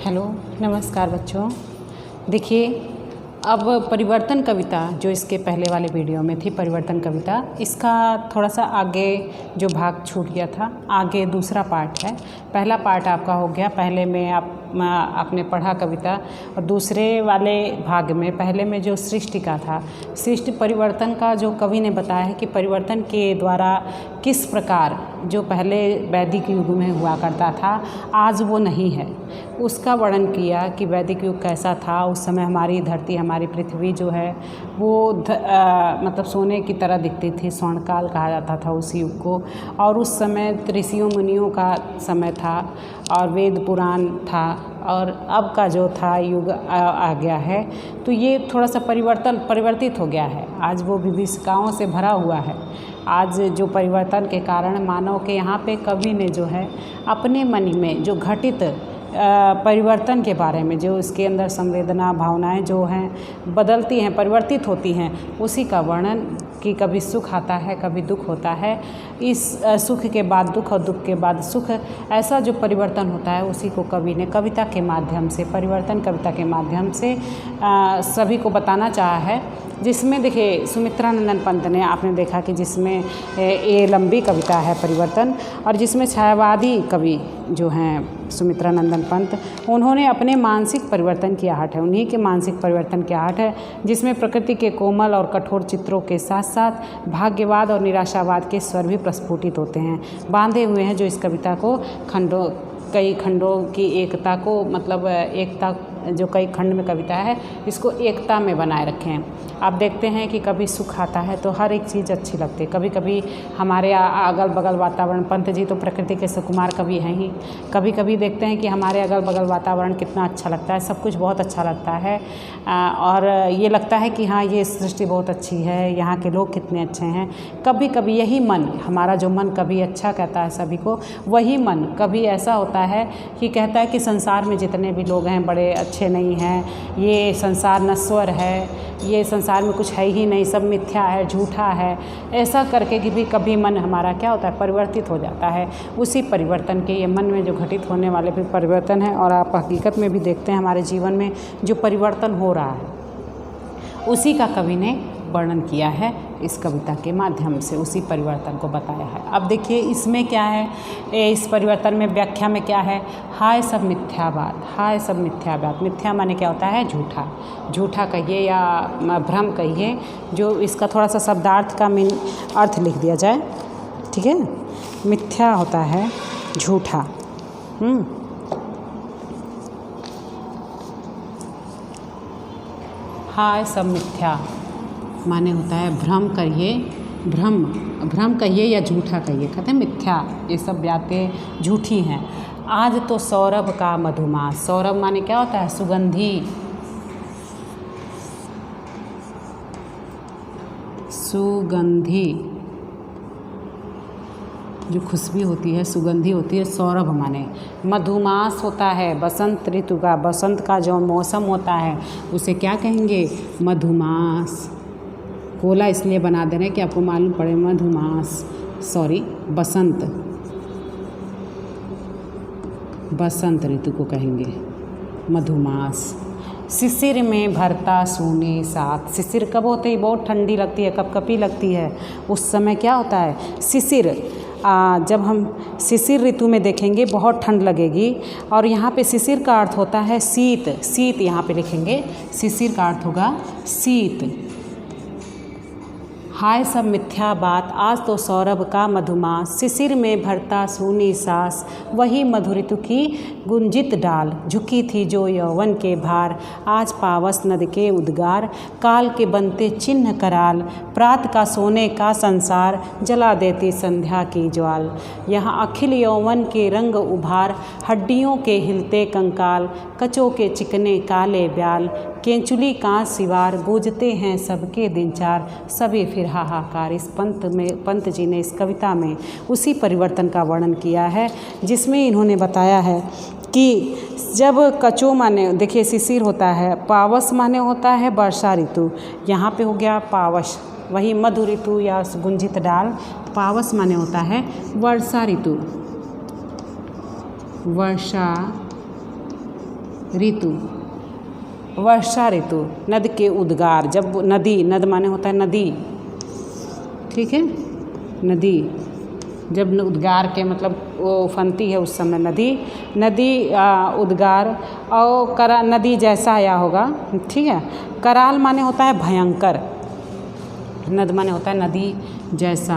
Hello, नमस्कार बच्चों। देखिए, अब परिवर्तन कविता जो इसके पहले वाले वीडियो में थी, परिवर्तन कविता, इसका थोड़ा सा आगे जो भाग छूट गया था, आगे दूसरा पार्ट है। पहला पार्ट आपका हो गया, पहले में आपने पढ़ा कविता, और दूसरे वाले भाग में पहले में जो सृष्टि का था, सृष्टि परिवर्तन का जो कवि ने बताया है कि परिवर्तन के द्वारा किस प्रकार जो पहले वैदिक युग में हुआ करता था आज वो नहीं है, उसका वर्णन किया कि वैदिक युग कैसा था। उस समय हमारी धरती, हमारी पृथ्वी जो है वो मतलब सोने की तरह दिखती थी, स्वर्णकाल कहा जाता था उस युग को। और उस समय ऋषियों मुनियों का समय था और वेद पुराण था, और अब का जो था युग आ गया है, तो ये थोड़ा सा परिवर्तित हो गया है। आज वो विभीषिकाओं से भरा हुआ है। आज जो परिवर्तन के कारण मानव के यहाँ पे कवि ने जो है अपने मन में जो घटित परिवर्तन के बारे में, जो इसके अंदर संवेदना भावनाएं जो हैं बदलती हैं, परिवर्तित होती हैं, उसी का वर्णन कि कभी सुख आता है, कभी दुख होता है। इस सुख के बाद दुख और दुख के बाद सुख, ऐसा जो परिवर्तन होता है उसी को कवि ने कविता के माध्यम से, परिवर्तन कविता के माध्यम से सभी को बताना चाहा है। जिसमें देखिए सुमित्रानंदन पंत ने, आपने देखा कि जिसमें ये लंबी कविता है परिवर्तन, और जिसमें छायावादी कवि जो हैं सुमित्रानंदन पंत, उन्होंने अपने मानसिक परिवर्तन की आहट है, उन्हीं के मानसिक परिवर्तन की आहट है, जिसमें प्रकृति के कोमल और कठोर चित्रों के साथ साथ भाग्यवाद और निराशावाद के स्वर भी प्रस्फुटित होते हैं, बांधे हुए हैं, जो इस कविता को कई खंडों की एकता को, मतलब एकता जो कई खंड में कविता है, इसको एकता में बनाए रखे हैं। आप देखते हैं कि कभी सुख आता है तो हर एक चीज़ अच्छी लगती है। कभी कभी हमारे अगल बगल वातावरण, पंत जी तो प्रकृति के सुकुमार कवि हैं ही, कभी कभी देखते हैं कि हमारे अगल बगल वातावरण कितना अच्छा लगता है, सब कुछ बहुत अच्छा लगता है, और ये लगता है कि हाँ, ये सृष्टि बहुत अच्छी है, यहाँ के लोग कितने अच्छे हैं। कभी कभी यही मन, हमारा जो मन कभी अच्छा कहता है सभी को, वही मन कभी ऐसा होता है कि कहता है कि संसार में जितने भी लोग हैं बड़े अच्छे नहीं हैं, ये संसार नश्वर है, ये संसार में कुछ है ही नहीं, सब मिथ्या है, झूठा है। ऐसा करके कि भी कभी मन हमारा क्या होता है, परिवर्तित हो जाता है। उसी परिवर्तन के, ये मन में जो घटित होने वाले भी परिवर्तन है, और आप हकीकत में भी देखते हैं हमारे जीवन में जो परिवर्तन हो रहा है, उसी का कवि ने वर्णन किया है इस कविता के माध्यम से, उसी परिवर्तन को बताया है। अब देखिए इसमें क्या है, इस परिवर्तन में व्याख्या में क्या है, हाय सब मिथ्यावाद, हाय सब मिथ्यावाद। मिथ्या माने क्या होता है, झूठा, झूठा कहिए या भ्रम कहिए, जो इसका थोड़ा सा शब्दार्थ का मीन अर्थ लिख दिया जाए, ठीक है। मिथ्या होता है झूठा, हाय सब मिथ्या माने होता है भ्रम करिए, भ्रम कहिए या झूठा कहिए, कहते हैं मिथ्या, ये सब बातें झूठी हैं। आज तो सौरभ का मधुमास, सौरभ माने क्या होता है, सुगंधी, सुगंधी जो खुशबू होती है, सुगंधी होती है, सौरभ माने। मधुमास होता है बसंत ऋतु का, बसंत का जो मौसम होता है उसे क्या कहेंगे, मधुमास। कोला इसलिए बना दे रहे हैं कि आपको मालूम पड़े, मधुमास, सॉरी बसंत, बसंत ऋतु को कहेंगे मधुमास। शिशिर में भरता सूने साथ, शिशिर कब होते हैं, बहुत ठंडी लगती है, कपकपी लगती है, उस समय क्या होता है शिशिर। जब हम शिशिर ऋतु में देखेंगे बहुत ठंड लगेगी, और यहाँ पे शिशिर का अर्थ होता है शीत, शीत यहाँ पे लिखेंगे, शिशिर का अर्थ होगा शीत। हाय सब मिथ्या बात, आज तो सौरभ का मधुमास, शिशिर में भरता सूनी सांस, वही मधु ऋतु की गुंजित डाल, झुकी थी जो यौवन के भार, आज पावस नद के उद्गार, काल के बनते चिन्ह कराल, प्रात का सोने का संसार, जला देती संध्या की ज्वाल, यहाँ अखिल यौवन के रंग उभार, हड्डियों के हिलते कंकाल, कचों के चिकने काले ब्याल, केंचुली कांच सिवार, गूंजते हैं सबके दिन चार, सभी फिर हाहाकार। इस पंत जी ने इस कविता में उसी परिवर्तन का वर्णन किया है, जिसमें इन्होंने बताया है कि जब कचो माने, देखिए शिशिर होता है, पावस माने होता है वर्षा ऋतु, यहाँ पे हो गया पावस, वही मधु ऋतु या गुंजित डाल, पावस माने होता है वर्षा ऋतु, वर्षा ऋतु, वर्षा ऋतु, नद के उद्गार, जब नदी, नद माने होता है नदी, ठीक है, नदी जब उद्गार के मतलब वो उफनती है उस समय नदी, नदी उद्गार और नदी जैसा आया होगा, ठीक है। कराल माने होता है भयंकर, नद माने होता है नदी जैसा,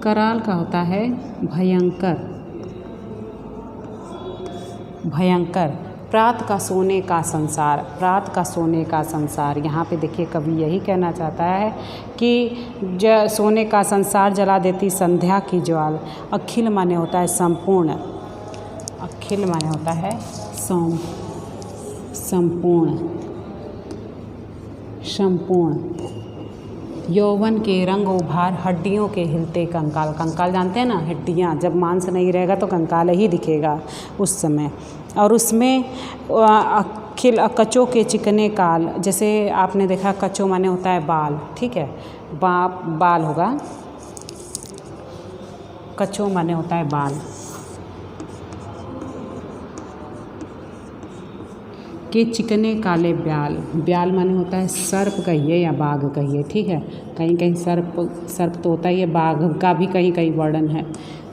कराल का होता है भयंकर, भयंकर। प्रात का सोने का संसार, प्रात का सोने का संसार, यहाँ पे देखिए कवि यही कहना चाहता है कि सोने का संसार जला देती संध्या की ज्वाल। अखिल माने होता है संपूर्ण, अखिल माने होता है संपूर्ण, संपूर्ण। यौवन के रंग उभार, हड्डियों के हिलते कंकाल, कंकाल जानते हैं ना, हड्डियाँ, जब मांस नहीं रहेगा तो कंकाल ही दिखेगा उस समय। और उसमें अखिल कचों के चिकने काल, जैसे आपने देखा कचो माने होता है बाल, ठीक है, बाल होगा, कचो माने होता है बाल, के चिकने काले ब्याल, ब्याल माने होता है सर्प कहिए या बाघ कहिए, ठीक है, कहीं कहीं सर्प तो होता ही है, बाघ का भी कहीं कहीं वर्णन है।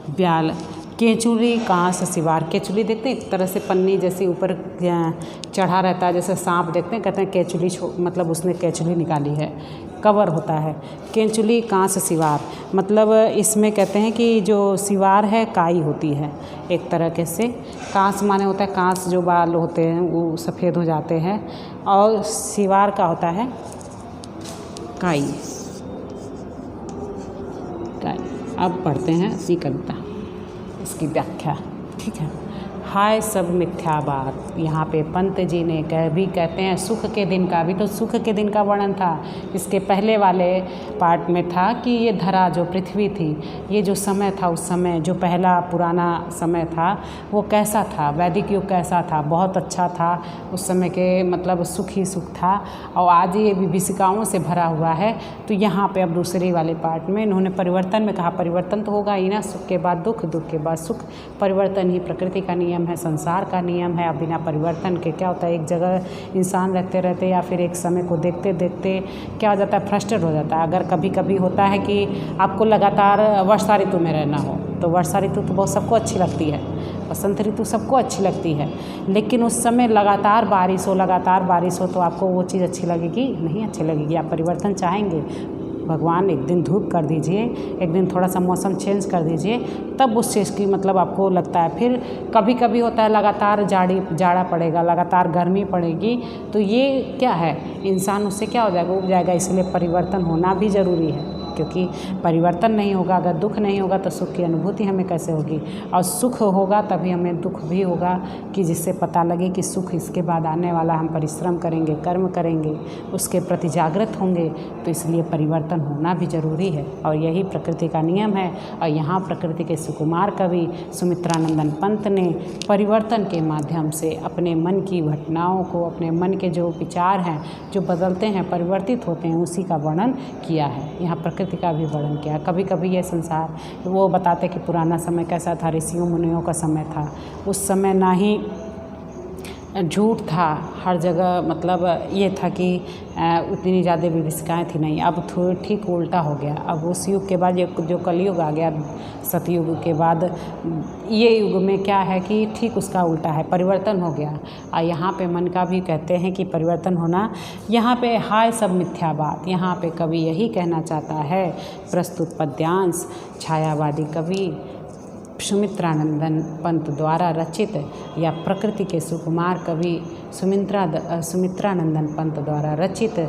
ब्याल, केचुली कांस सिवार, केचुली देखते हैं एक तरह से पन्नी जैसी ऊपर चढ़ा रहता है, जैसे सांप देखते हैं, कहते हैं केचुली, मतलब उसने केचुली निकाली है, कवर होता है। केचुली कांस सिवार, मतलब इसमें कहते हैं कि जो सिवार है काई होती है एक तरह के से। कांस माने होता है कांस, जो बाल होते हैं वो सफ़ेद हो जाते हैं, और सिवार का होता है काई, काई। अब पढ़ते हैं इसी कविता, इसकी व्याख्या, ठीक है। हाय सब मिथ्या बात, यहाँ पे पंत जी ने भी कहते हैं सुख के दिन का, भी तो सुख के दिन का वर्णन था, इसके पहले वाले पार्ट में था कि ये धरा जो पृथ्वी थी, ये जो समय था, उस समय जो पहला पुराना समय था वो कैसा था, वैदिक युग कैसा था, बहुत अच्छा था उस समय के, मतलब सुख ही सुख था, और आज ये विभीषिकाओं से भरा हुआ है। तो यहाँ पे अब दूसरे वाले पार्ट में इन्होंने परिवर्तन में कहा, परिवर्तन तो होगा ही ना, सुख के बाद दुख, दुख के बाद सुख, परिवर्तन ही प्रकृति का नियम है, संसार का नियम है। अब बिना परिवर्तन के क्या होता है, एक जगह इंसान रहते रहते या फिर एक समय को देखते देखते क्या हो जाता है, फ्रस्ट्रेट हो जाता है। अगर कभी कभी होता है कि आपको लगातार वर्षा ऋतु में रहना हो, तो वर्षा ऋतु तो बहुत सबको अच्छी लगती है, बसंत ऋतु सबको अच्छी लगती है, लेकिन उस समय लगातार बारिश हो तो आपको वो चीज़ अच्छी लगेगी नहीं, अच्छी लगेगी। आप परिवर्तन चाहेंगे, भगवान एक दिन धूप कर दीजिए, एक दिन थोड़ा सा मौसम चेंज कर दीजिए, तब उस चीज़ की मतलब आपको लगता है। फिर कभी कभी होता है लगातार जाड़ा पड़ेगा, लगातार गर्मी पड़ेगी, तो ये क्या है, इंसान उससे क्या हो जाएगा, उब जाएगा। इसलिए परिवर्तन होना भी ज़रूरी है, क्योंकि परिवर्तन नहीं होगा, अगर दुख नहीं होगा तो सुख की अनुभूति हमें कैसे होगी, और सुख होगा तभी हमें दुख भी होगा, कि जिससे पता लगे कि सुख इसके बाद आने वाला, हम परिश्रम करेंगे, कर्म करेंगे, उसके प्रति जागृत होंगे। तो इसलिए परिवर्तन होना भी ज़रूरी है, और यही प्रकृति का नियम है। और यहाँ प्रकृति के सुकुमार कवि सुमित्रानंदन पंत ने परिवर्तन के माध्यम से अपने मन की घटनाओं को, अपने मन के जो विचार हैं जो बदलते हैं, परिवर्तित होते हैं, उसी का वर्णन किया है। यहाँ प्रकृति का भी वर्णन किया। कभी कभी ये संसार, वो बताते कि पुराना समय कैसा था, ऋषियों मुनियों का समय था, उस समय ना ही झूठ था हर जगह, मतलब ये था कि उतनी ज़्यादा विभीषिकाएँ थी नहीं। अब थोड़ी ठीक उल्टा हो गया। अब उस युग के बाद ये जो कलयुग आ गया, सतयुग के बाद ये युग में क्या है कि ठीक उसका उल्टा है, परिवर्तन हो गया। और यहाँ पे मन का भी कहते हैं कि परिवर्तन होना। यहाँ पे हाय सब मिथ्या बात, यहाँ पे कवि यही कहना चाहता है। प्रस्तुत पद्यांश छायावादी कवि सुमित्रानंदन पंत द्वारा रचित, या प्रकृति के सुकुमार कवि सुमित्रानंदन पंत द्वारा रचित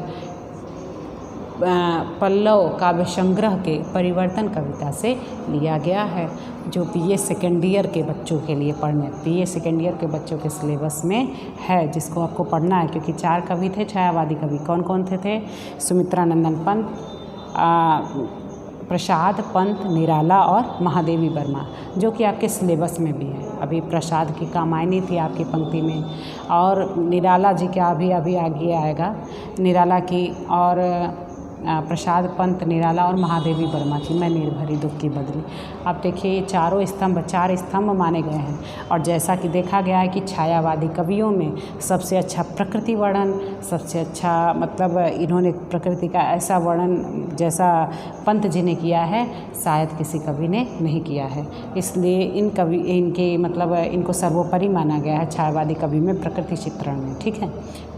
पल्लव काव्य संग्रह के परिवर्तन कविता से लिया गया है, जो बीए सेकेंड ईयर के बच्चों के लिए पढ़ने, बीए सेकेंड ईयर के बच्चों के सिलेबस में है, जिसको आपको पढ़ना है। क्योंकि 4 कवि थे छायावादी कवि, कौन कौन थे? सुमित्रानंदन पंत, प्रसाद पंत, निराला और महादेवी वर्मा, जो कि आपके सिलेबस में भी है। अभी प्रसाद की कामायनी थी आपकी पंक्ति में, और निराला जी का अभी आगे आएगा, निराला की, और प्रसाद पंत निराला और महादेवी वर्मा की मैं निर्भरी दुख की बदली। अब देखिए ये चारों स्तंभ 4 स्तंभ माने गए हैं। और जैसा कि देखा गया है कि छायावादी कवियों में सबसे अच्छा प्रकृति वर्णन, सबसे अच्छा मतलब इन्होंने प्रकृति का ऐसा वर्णन जैसा पंत जी ने किया है शायद किसी कवि ने नहीं किया है। इसलिए इनके मतलब इनको सर्वोपरि माना गया है छायावादी कवि में, प्रकृति चित्रण में। ठीक है,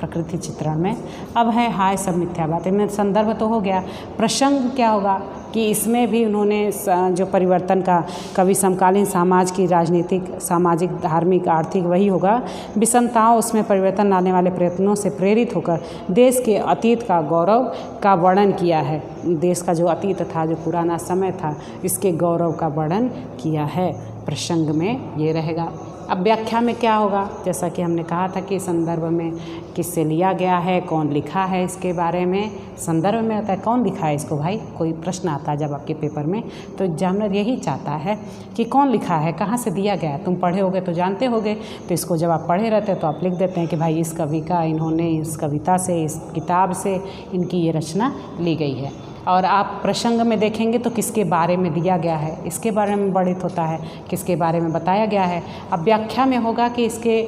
प्रकृति चित्रण में। अब है हाय सब मिथ्या बात। इनमें संदर्भ तो हो गया, प्रसंग क्या होगा कि इसमें भी उन्होंने जो परिवर्तन का कवि समकालीन समाज की राजनीतिक, सामाजिक, धार्मिक, आर्थिक वही होगा विषमताओं उसमें परिवर्तन लाने वाले प्रयत्नों से प्रेरित होकर देश के अतीत का गौरव का वर्णन किया है। देश का जो अतीत था, जो पुराना समय था, इसके गौरव का वर्णन किया है। प्रसंग में ये रहेगा। अब व्याख्या में क्या होगा, जैसा कि हमने कहा था कि संदर्भ में किससे लिया गया है, कौन लिखा है, इसके बारे में संदर्भ में होता है कौन लिखा है इसको। भाई कोई प्रश्न आता है जब आपके पेपर में तो एग्जामिनर यही चाहता है कि कौन लिखा है, कहाँ से दिया गया है। तुम पढ़े होगे तो जानते होगे, तो इसको जब आप पढ़े रहते तो आप लिख देते हैं कि भाई इस कवि का, इन्होंने इस कविता से, इस किताब से इनकी ये रचना ली गई है। और आप प्रसंग में देखेंगे तो किसके बारे में दिया गया है, इसके बारे में वर्णित होता है, किसके बारे में बताया गया है। अब व्याख्या में होगा कि इसके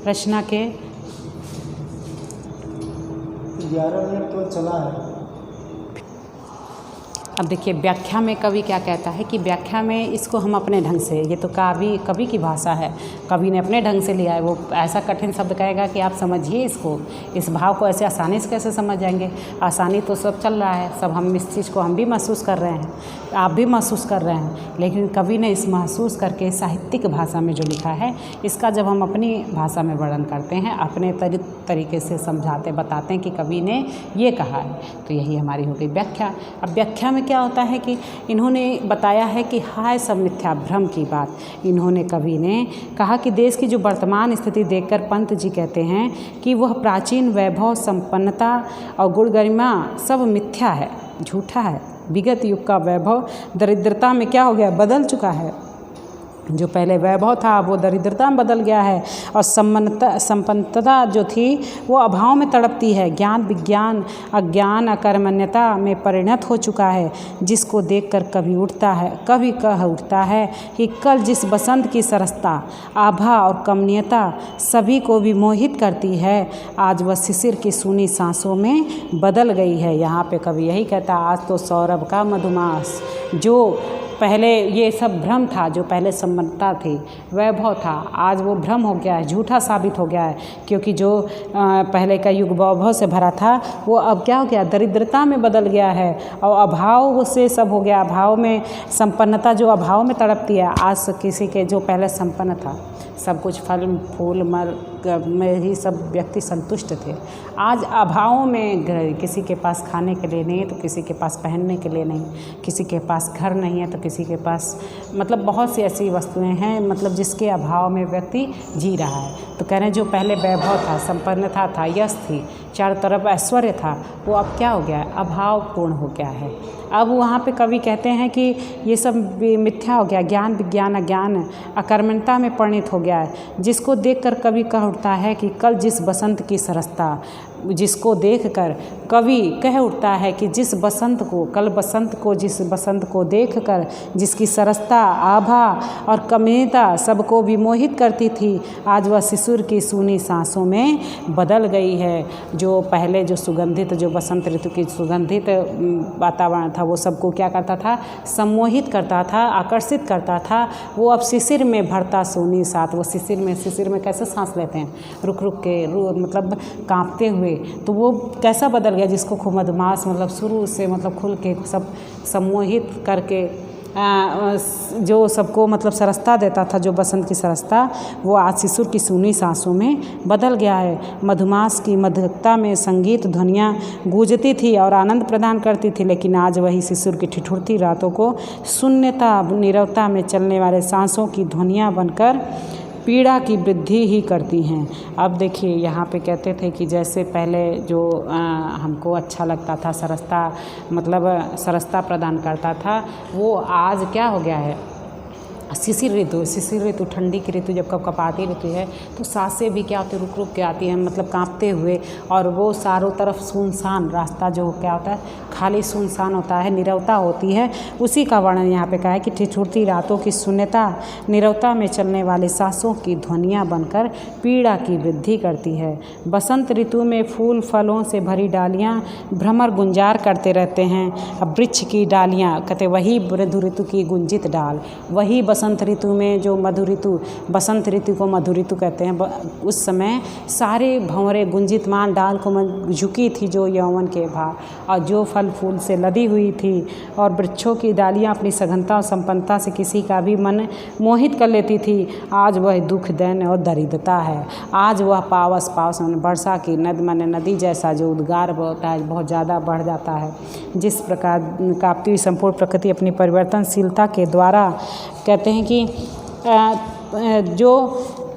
रचना के 11 मिनट तो चला है। अब देखिए व्याख्या में कवि क्या कहता है कि व्याख्या में इसको हम अपने ढंग से, ये तो कवि की भाषा है, कवि ने अपने ढंग से लिया है। वो ऐसा कठिन शब्द कहेगा कि आप समझिए इसको, इस भाव को ऐसे आसानी से कैसे समझ जाएंगे। आसानी तो सब चल रहा है, सब हम इस चीज़ को हम भी महसूस कर रहे हैं, आप भी महसूस कर रहे हैं, लेकिन कवि ने इस महसूस करके साहित्यिक भाषा में जो लिखा है, इसका जब हम अपनी भाषा में वर्णन करते हैं, अपने तरीके से समझाते बताते हैं कि कवि ने ये कहा है, तो यही हमारी हो गई व्याख्या। अब व्याख्या में क्या होता है कि इन्होंने बताया है कि हाय सब मिथ्या भ्रम की बात। इन्होंने, कवि ने कहा कि देश की जो वर्तमान स्थिति देखकर पंत जी कहते हैं कि वह प्राचीन वैभव, संपन्नता और गुण गरिमा सब मिथ्या है, झूठा है। विगत युग का वैभव दरिद्रता में क्या हो गया, बदल चुका है। जो पहले वैभव था वो दरिद्रता में बदल गया है, और संपन्नता जो थी वो अभाव में तड़पती है। ज्ञान विज्ञान अज्ञान अकर्मण्यता में परिणत हो चुका है, जिसको देखकर कभी कह उठता है कि कल जिस बसंत की सरसता, आभा और कमनीयता सभी को भी मोहित करती है, आज वह शिशिर की सूनी सांसों में बदल गई है। यहाँ पे कवि यही कहता है, आज तो सौरभ का मधुमास, जो पहले ये सब भ्रम था, जो पहले संपन्नता थी, वैभव था, आज वो भ्रम हो गया है, झूठा साबित हो गया है। क्योंकि जो पहले का युग वैभव से भरा था वो अब क्या हो गया, दरिद्रता में बदल गया है, और अभाव से सब हो गया। अभाव में संपन्नता जो अभाव में तड़पती है, आज किसी के जो पहले संपन्न था, सब कुछ फल फूल में ही सब व्यक्ति संतुष्ट थे, आज अभाव में किसी के पास खाने के लिए नहीं है तो किसी के पास पहनने के लिए नहीं, किसी के पास घर नहीं है तो किसी के पास, मतलब बहुत सी ऐसी वस्तुएं हैं मतलब जिसके अभाव में व्यक्ति जी रहा है। तो कह रहे हैं जो पहले वैभव था, संपन्नता था, यश थी, चारों तरफ ऐश्वर्य था, वो अब क्या हो गया है, अभाव पूर्ण हो गया है। अब वहाँ पे कवि कहते हैं कि ये सब मिथ्या हो गया, ज्ञान विज्ञान अज्ञान अकर्मण्यता में परिणत हो गया है, जिसको देखकर कवि कह उठता है कि कल जिस बसंत की सरसता, जिसको देखकर कवि कह उठता है कि जिस बसंत को, कल बसंत को, जिस बसंत को देखकर जिसकी सरसता, आभा और कमनीयता सबको विमोहित करती थी, आज वह शिशिर की सूनी सांसों में बदल गई है। जो पहले जो सुगंधित, जो बसंत ऋतु की सुगंधित वातावरण था, वो सबको क्या करता था, सम्मोहित करता था, आकर्षित करता था, वो अब शिशिर में भरता सूनी साथ, वो शिशिर में कैसे सांस लेते हैं, रुक रुक के, मतलब कांपते हुए, तो वो कैसा बदल गया, जिसको खूब मधुमास मतलब शुरू से मतलब खुल के सब सम्मोहित करके जो सबको मतलब सरसता देता था, जो बसंत की सरसता, वो आज शिशिर की सूनी सांसों में बदल गया है। मधुमास की मधुरता में संगीत ध्वनियाँ गूंजती थी और आनंद प्रदान करती थी, लेकिन आज वही शिशिर की ठिठुरती रातों को शून्यता नीरवता में चलने वाले सांसों की ध्वनियाँ बनकर पीड़ा की वृद्धि ही करती हैं। अब देखिए यहाँ पे कहते थे कि जैसे पहले जो हमको अच्छा लगता था, सरसता मतलब सरसता प्रदान करता था, वो आज क्या हो गया है, शिशिर ऋतु ठंडी की ऋतु जब कपकपाती ऋतु है तो सांसें भी क्या होती है रुक रुक के आती हैं, मतलब कांपते हुए, और वो चारों तरफ सुनसान रास्ता जो क्या होता है खाली सुनसान होता है, नीरवता होती है। उसी का वर्णन यहाँ पे कहा है कि ठिठुरती रातों की शून्यता नीरवता में चलने वाली सांसों की ध्वनियाँ बनकर पीड़ा की वृद्धि करती है। बसंत ऋतु में फूल फलों से भरी डालियाँ भ्रमर गुंजार करते रहते हैं। अब वृक्ष की डालियाँ कहते वही मधु ऋतु की गुंजित डाल, वही बसंत ऋतु में जो मधु ऋतु, बसंत ऋतु को मधु ऋतु कहते हैं, उस समय सारे भंवरे गुंजितमान डाल को झुकी थी जो यौवन के भार, और जो फल फूल से लदी हुई थी, और वृक्षों की डालियाँ अपनी सघनता और संपन्नता से किसी का भी मन मोहित कर लेती थी। आज वह दुख दैन और दरिद्रता है, आज वह पावस वर्षा की नदी जैसा जो उद्गार होता है बहुत ज़्यादा बढ़ जाता है। जिस प्रकार कांपती हुई संपूर्ण प्रकृति अपनी परिवर्तनशीलता के द्वारा कहते हैं कि जो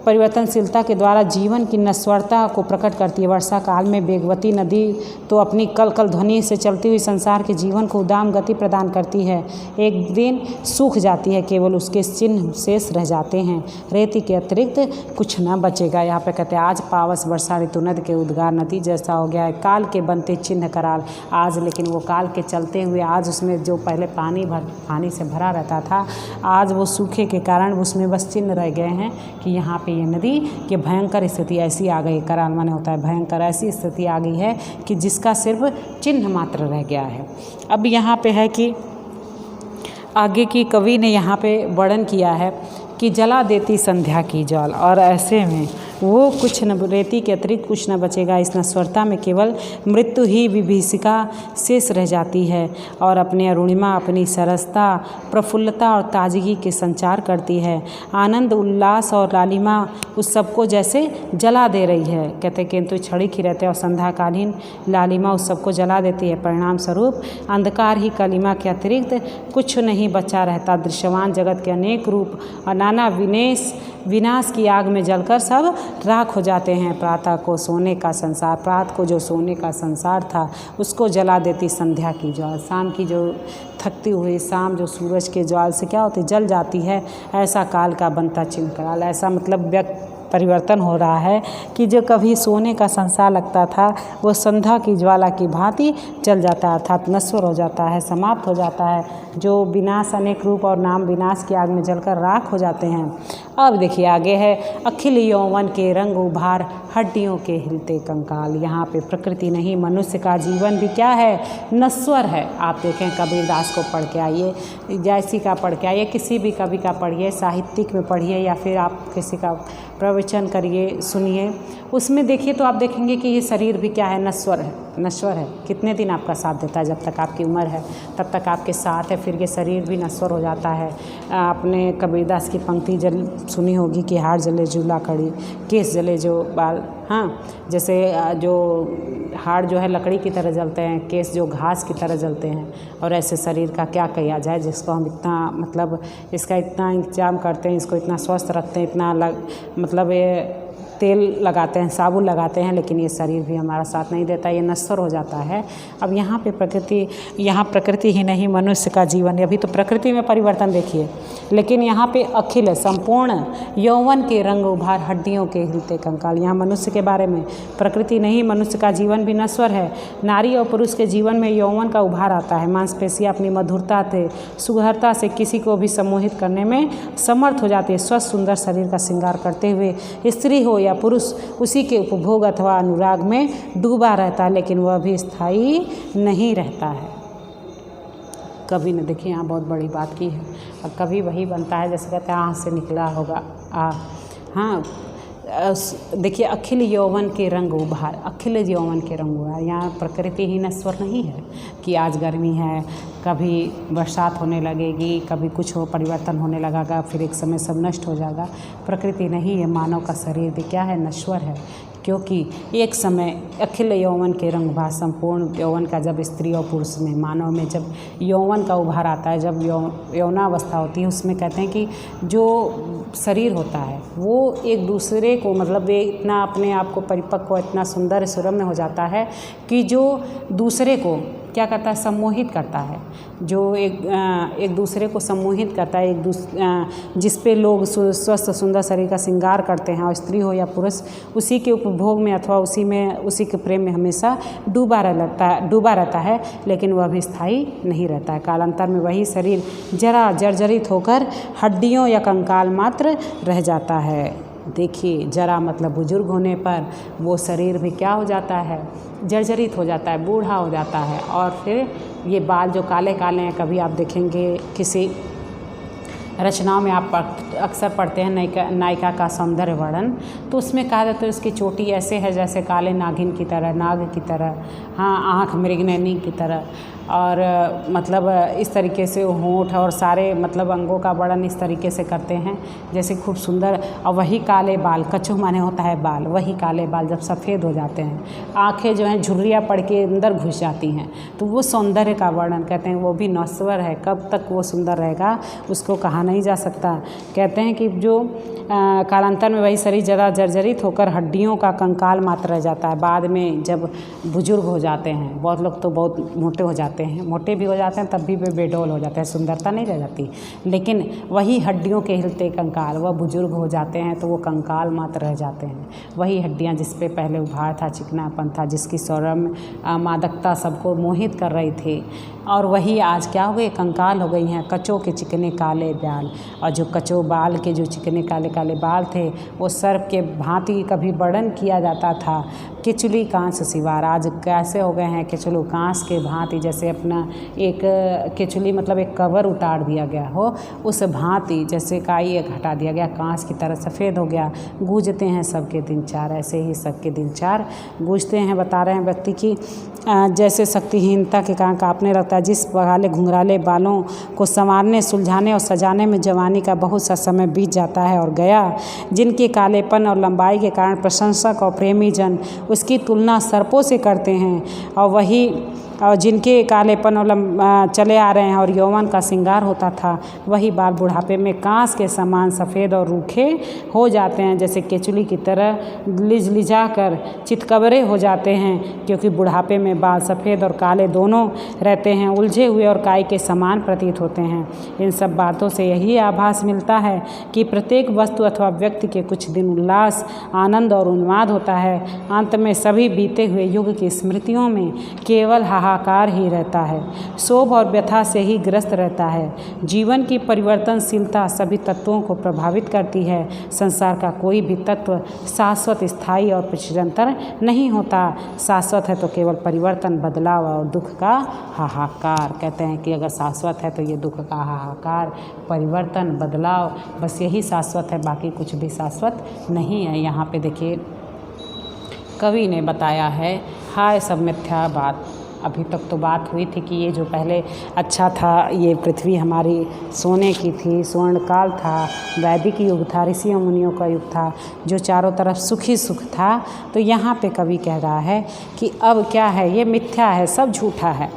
परिवर्तनशीलता के द्वारा जीवन की नश्वरता को प्रकट करती है। वर्षा काल में वेगवती नदी तो अपनी कल कल ध्वनि से चलती हुई संसार के जीवन को उदाम गति प्रदान करती है। एक दिन सूख जाती है, केवल उसके चिन्ह शेष रह जाते हैं, रेती के अतिरिक्त कुछ न बचेगा। यहाँ पे कहते हैं आज पावस वर्षा ऋतु नद के उद्गार नदी जैसा हो गया है, काल के बनते चिन्ह कराल। आज लेकिन वो काल के चलते हुए आज उसमें जो पहले पानी से भरा रहता था, आज वो सूखे के कारण उसमें बस चिन्ह रह गए हैं कि यहाँ पे ये नदी की भयंकर स्थिति ऐसी आ गई, कराल माने होता है भयंकर, ऐसी स्थिति आ गई है कि जिसका सिर्फ चिन्ह मात्र रह गया है। अब यहाँ पे है कि आगे की कवि ने यहाँ पे वर्णन किया है कि जला देती संध्या की ज्वाल, और ऐसे में वो कुछ न रेती के अतिरिक्त कुछ न बचेगा। इस नश्वरता में केवल मृत्यु ही विभीषिका शेष रह जाती है, और अपनी अरुणिमा अपनी सरसता प्रफुल्लता और ताजगी के संचार करती है। आनंद उल्लास और लालिमा उस सबको जैसे जला दे रही है। कहते किंतु क्षणिक ही रहते और संध्याकालीन लालिमा उस सबको जला देती है। परिणाम स्वरूप अंधकार ही कलिमा के अतिरिक्त कुछ नहीं बचा रहता। दृश्यमान जगत के अनेक रूप और नाना विनाश की आग में जलकर सब राख हो जाते हैं। प्रातः को सोने का संसार, प्रात को जो सोने का संसार था उसको जला देती संध्या की ज्वाल। शाम की जो थकती हुई शाम जो सूरज के ज्वाल से क्या होती जल जाती है, ऐसा काल का बनता चिन्ह कराल। ऐसा मतलब परिवर्तन हो रहा है कि जो कभी सोने का संसार लगता था वो संध्या की ज्वाला की भांति जल जाता है, अर्थात नश्वर हो जाता है, समाप्त हो जाता है। जो विनाश अनेक रूप और नाम विनाश की आग में जलकर राख हो जाते हैं। अब देखिए आगे है अखिल यौवन के रंग उभार हड्डियों के हिलते कंकाल। यहाँ पे प्रकृति नहीं मनुष्य का जीवन भी क्या है नश्वर है। आप देखें कबीरदास को पढ़ के आइए, जैसी का पढ़ के आइए, किसी भी कवि का पढ़िए, साहित्यिक में पढ़िए या फिर आप किसी का प्रवचन करिए सुनिए, उसमें देखिए तो आप देखेंगे कि ये शरीर भी क्या है नश्वर है। कितने दिन आपका साथ देता है, जब तक आपकी उम्र है तब तक आपके साथ है, फिर ये शरीर भी नश्वर हो जाता है। आपने कबीरदास की पंक्ति सुनी होगी कि हाड़ जले जूला कड़ी, केस जले जो बाल, हाँ जैसे जो हाड़ जो है लकड़ी की तरह जलते हैं, केस जो घास की तरह जलते हैं, और ऐसे शरीर का क्या किया जाए जिसको हम इतना मतलब इसका इतना इंतजाम करते हैं, इसको इतना स्वस्थ रखते हैं, इतना मतलब ये तेल लगाते हैं, साबुन लगाते हैं, लेकिन ये शरीर भी हमारा साथ नहीं देता, ये नश्वर हो जाता है। अब यहाँ पे प्रकृति ही नहीं मनुष्य का जीवन, अभी तो प्रकृति में परिवर्तन देखिए, लेकिन यहाँ पे अखिल संपूर्ण यौवन के रंग उभार हड्डियों के हिलते कंकाल। यहाँ मनुष्य के बारे में प्रकृति नहीं मनुष्य का जीवन भी नश्वर है। नारी और पुरुष के जीवन में यौवन का उभार आता है। मांसपेशियाँ अपनी मधुरता से सुघरता से किसी को भी सम्मोहित करने में समर्थ हो जाती है। स्वस्थ सुंदर शरीर का श्रृंगार करते हुए स्त्री हो या पुरुष उसी के उपभोग अथवा अनुराग में डूबा रहता है, लेकिन वह भी स्थायी नहीं रहता है। कवि ने देखिए यहाँ बहुत बड़ी बात की है, और कवि वही बनता है जैसे कहते हैं आँख से निकला होगा हाँ देखिए अखिल यौवन के रंग उभार, अखिल यौवन के रंग उभार। यहाँ प्रकृति ही नश्वर नहीं है कि आज गर्मी है, कभी बरसात होने लगेगी, कभी कुछ हो परिवर्तन होने लगेगा, फिर एक समय सब नष्ट हो जाएगा। प्रकृति नहीं है, मानव का शरीर भी क्या है नश्वर है, क्योंकि एक समय अखिल यौवन के रंग उभार संपूर्ण यौवन का जब स्त्री और पुरुष में मानव में जब यौवन का उभार आता है, जब यौनावस्था होती है, उसमें कहते हैं कि जो शरीर होता है वो एक दूसरे को मतलब ये इतना अपने आप को परिपक्व इतना सुंदर सुरम्य हो जाता है कि जो दूसरे को क्या करता है, सम्मोहित करता है। जो एक दूसरे को सम्मोहित करता है, जिस पे लोग स्वस्थ सुंदर शरीर का श्रृंगार करते हैं, और स्त्री हो या पुरुष, उसी के उपभोग में अथवा उसी के प्रेम में हमेशा डूबा रहता है, लेकिन वह भी स्थायी नहीं रहता है। कालांतर में वही शरीर जरा जर्जरित होकर हड्डियों या कंकाल मात्र रह जाता है। देखिए, जरा मतलब बुजुर्ग होने पर वो शरीर भी क्या हो जाता है, जर्जरित हो जाता है, बूढ़ा हो जाता है। और फिर ये बाल जो काले काले हैं, कभी आप देखेंगे किसी रचनाओं में आप अक्सर पढ़ते हैं नायिका का सौंदर्य वर्णन, तो उसमें कहा जाता है उसकी चोटी ऐसे है जैसे काले नागिन की तरह, नाग की तरह, हाँ, आँख मृगनयनी की तरह, और मतलब इस तरीके से होंठ और सारे मतलब अंगों का वर्णन इस तरीके से करते हैं जैसे खूब सुंदर। और वही काले बाल, कछु माने होता है बाल, वही काले बाल जब सफ़ेद हो जाते हैं, आँखें जो हैं झुर्रियाँ पड़ के अंदर घुस जाती हैं, तो वो सौंदर्य का वर्णन कहते हैं। वो भी नश्वर है, कब तक वो सुंदर रहेगा उसको कहा नहीं जा सकता। कहते हैं कि जो कालांतर में वही शरीर जरा जर्जरित होकर हड्डियों का कंकाल मात्र रह जाता है। बाद में जब बुजुर्ग हो जाते हैं, बहुत लोग तो बहुत मोटे हो जाते हैं, मोटे भी हो जाते हैं, तब भी वे बेडौल हो जाते हैं, सुंदरता नहीं रह जाती। लेकिन वही हड्डियों के हिलते कंकाल, वह बुजुर्ग हो जाते हैं तो वो कंकाल मात्र रह जाते हैं। वही हड्डियाँ जिस पे पहले उभार था, चिकनापन था, जिसकी सौरम मादकता सबको मोहित कर रही थी, और वही आज क्या हो गए, कंकाल हो गई हैं। कचों के चिकने काले बाल, और जो कचो बाल के जो चिकने काले काले बाल थे, वो सर्प के भांति कभी वर्णन किया जाता था। केचुली कांस सिवार, आज कैसे हो गए हैं, केचुलू कांस के भांति, जैसे अपना एक केचुली मतलब एक कवर उतार दिया गया हो, उस भांति जैसे काई एक हटा दिया गया, कांस की तरह सफ़ेद हो गया। गूंजते हैं सबके दिन चार, ऐसे ही सबके दिन चार गूंजते हैं। बता रहे हैं व्यक्ति की जैसे शक्तिहीनता के कारण कांपने लगता है। जिस काले घुंघराले बालों को संवारने, सुलझाने और सजाने में जवानी का बहुत सा समय बीत जाता है और गया, जिनके कालेपन और लंबाई के कारण प्रशंसक और प्रेमी जन उसकी तुलना सर्पों से करते हैं, और जिनके कालेपन और चले आ रहे हैं और यौवन का श्रृंगार होता था, वही बाल बुढ़ापे में कांस के समान सफ़ेद और रूखे हो जाते हैं, जैसे केचुली की तरह लिजा कर चितकबरे हो जाते हैं, क्योंकि बुढ़ापे में बाल सफ़ेद और काले दोनों रहते हैं, उलझे हुए और काई के समान प्रतीत होते हैं। इन सब बातों से यही आभास मिलता है कि प्रत्येक वस्तु अथवा व्यक्ति के कुछ दिन उल्लास, आनंद और उन्माद होता है, अंत में सभी बीते हुए युग की स्मृतियों में केवल हाहाकार ही रहता है, शोभ और व्यथा से ही ग्रस्त रहता है। जीवन की परिवर्तनशीलता सभी तत्वों को प्रभावित करती है। संसार का कोई भी तत्व शाश्वत, स्थायी और चिरंतर नहीं होता। शाश्वत है तो केवल परिवर्तन, बदलाव और दुख का हाहाकार। कहते हैं कि अगर शाश्वत है तो ये दुख का हाहाकार, परिवर्तन, बदलाव, बस यही शाश्वत है, बाकी कुछ भी शाश्वत नहीं है। यहाँ पे देखिए कवि ने बताया है, हाय सब मिथ्या बात। अभी तक तो बात हुई थी कि ये जो पहले अच्छा था, ये पृथ्वी हमारी सोने की थी, स्वर्णकाल था, वैदिक युग था, ऋषियों मुनियों का युग था, जो चारों तरफ सुख ही सुख था। तो यहाँ पे कवि कह रहा है कि अब क्या है, ये मिथ्या है, सब झूठा है।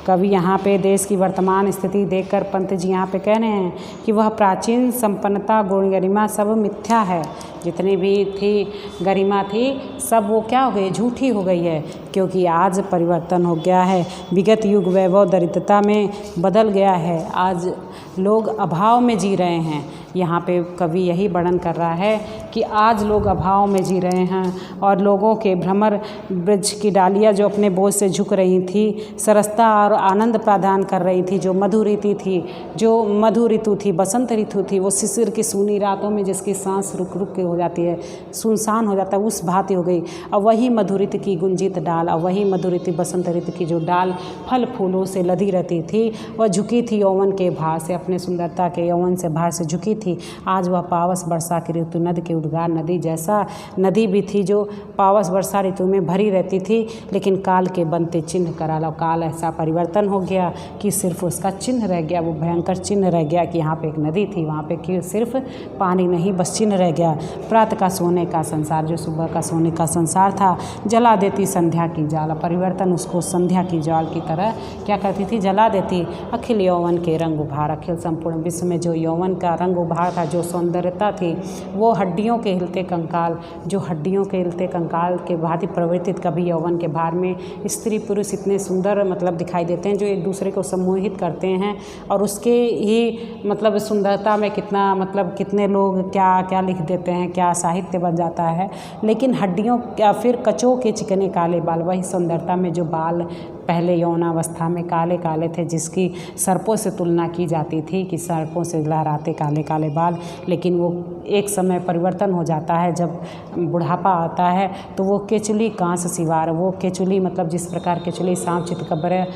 कवि यहाँ पे देश की वर्तमान स्थिति देखकर पंत जी यहाँ पे कह रहे हैं कि वह प्राचीन संपन्नता, गुण, गरिमा सब मिथ्या है। जितनी भी थी गरिमा थी सब वो क्या हो गई, झूठी हो गई है, क्योंकि आज परिवर्तन हो गया है। विगत युग वैभव दरिद्रता में बदल गया है, आज लोग अभाव में जी रहे हैं। यहाँ पे कवि यही वर्णन कर रहा है कि आज लोग अभाव में जी रहे हैं, और लोगों के भ्रमर वृक्ष की डालियाँ जो अपने बोझ से झुक रही थी, सरसता और आनंद प्रदान कर रही थी, जो मधु ऋतु थी, बसंत ऋतु थी, वो शिशिर की सूनी रातों में जिसकी सांस रुक रुक के हो जाती है, सुनसान हो जाता है, उस भांति हो गई। और वही मधु ऋतु की गुंजित डाल, और वही मधु ऋतु बसंत ऋतु की जो डाल फल फूलों से लदी रहती थी, वह झुकी थी यौवन के भार से, अपने सुंदरता के यौवन से भार से झुकी थी। आज वह पावस वर्षा की ऋतु, नद के उद्गार नदी जैसा नदी भी थी, जो पावस वर्षा ऋतु में भरी रहती थी, लेकिन काल के बनते चिन्ह कराला। काल ऐसा परिवर्तन हो गया कि सिर्फ उसका चिन्ह रह गया, वो भयंकर चिन्ह रह गया कि यहाँ पे एक नदी थी, वहाँ पे कि सिर्फ पानी नहीं, बस चिन्ह रह गया। प्रातः का सोने का संसार, जो सुबह का सोने का संसार था, जला देती संध्या की जाल। परिवर्तन उसको संध्या की जाल की तरह क्या करती थी, जला देती। अखिल यौवन के रंग उभार, अखिल संपूर्ण विश्व में जो यौवन का रंग उभार था, जो सौंदर्यता थी, वो हड्डियों हड्डियों के हिलते कंकाल, जो हड्डियों के हिलते कंकाल के भांति प्रवर्तित कभी यौवन के भार में स्त्री पुरुष इतने सुंदर मतलब दिखाई देते हैं, जो एक दूसरे को सम्मोहित करते हैं। और उसके ही मतलब सुंदरता में कितना मतलब कितने लोग क्या क्या लिख देते हैं, क्या साहित्य बन जाता है। लेकिन हड्डियों या फिर कचों के चिकने काले बाल, वही सुंदरता में जो बाल पहले यौनावस्था में काले काले थे, जिसकी सर्पों से तुलना की जाती थी कि सर्पों से लहराते काले काले बाल, लेकिन वो एक समय परिवर्तन हो जाता है। जब बुढ़ापा आता है तो वो केचुली कांस सिवार, वो केचुली मतलब जिस प्रकार केचुली सांप चितकबरे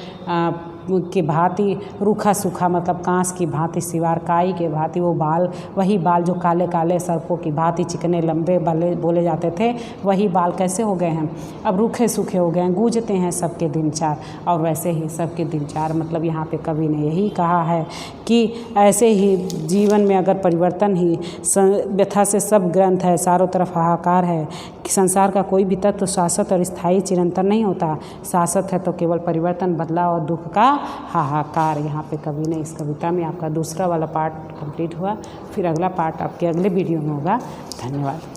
की भांति रूखा सूखा मतलब कांस की भांति सिवार काई के भांति वो बाल, वही बाल जो काले काले सर्पों की भांति चिकने लंबे बाले बोले जाते थे, वही बाल कैसे हो गए हैं, अब रूखे सूखे हो गए हैं, गूंजते हैं सबके दिन चार। और वैसे ही सबके दिन चार मतलब यहाँ पे कवि ने यही कहा है कि ऐसे ही जीवन में अगर परिवर्तन ही व्यथा से सब ग्रंथ है, चारों तरफ हाहाकार है कि संसार का कोई भी तत्व शाश्वत और स्थायी चिरंतन नहीं होता। शाश्वत है तो केवल परिवर्तन, बदलाव और दुख का हाहाकार। यहाँ पे कवि ने इस कविता में आपका दूसरा वाला पार्ट कंप्लीट हुआ। फिर अगला पार्ट आपके अगले वीडियो में होगा। धन्यवाद।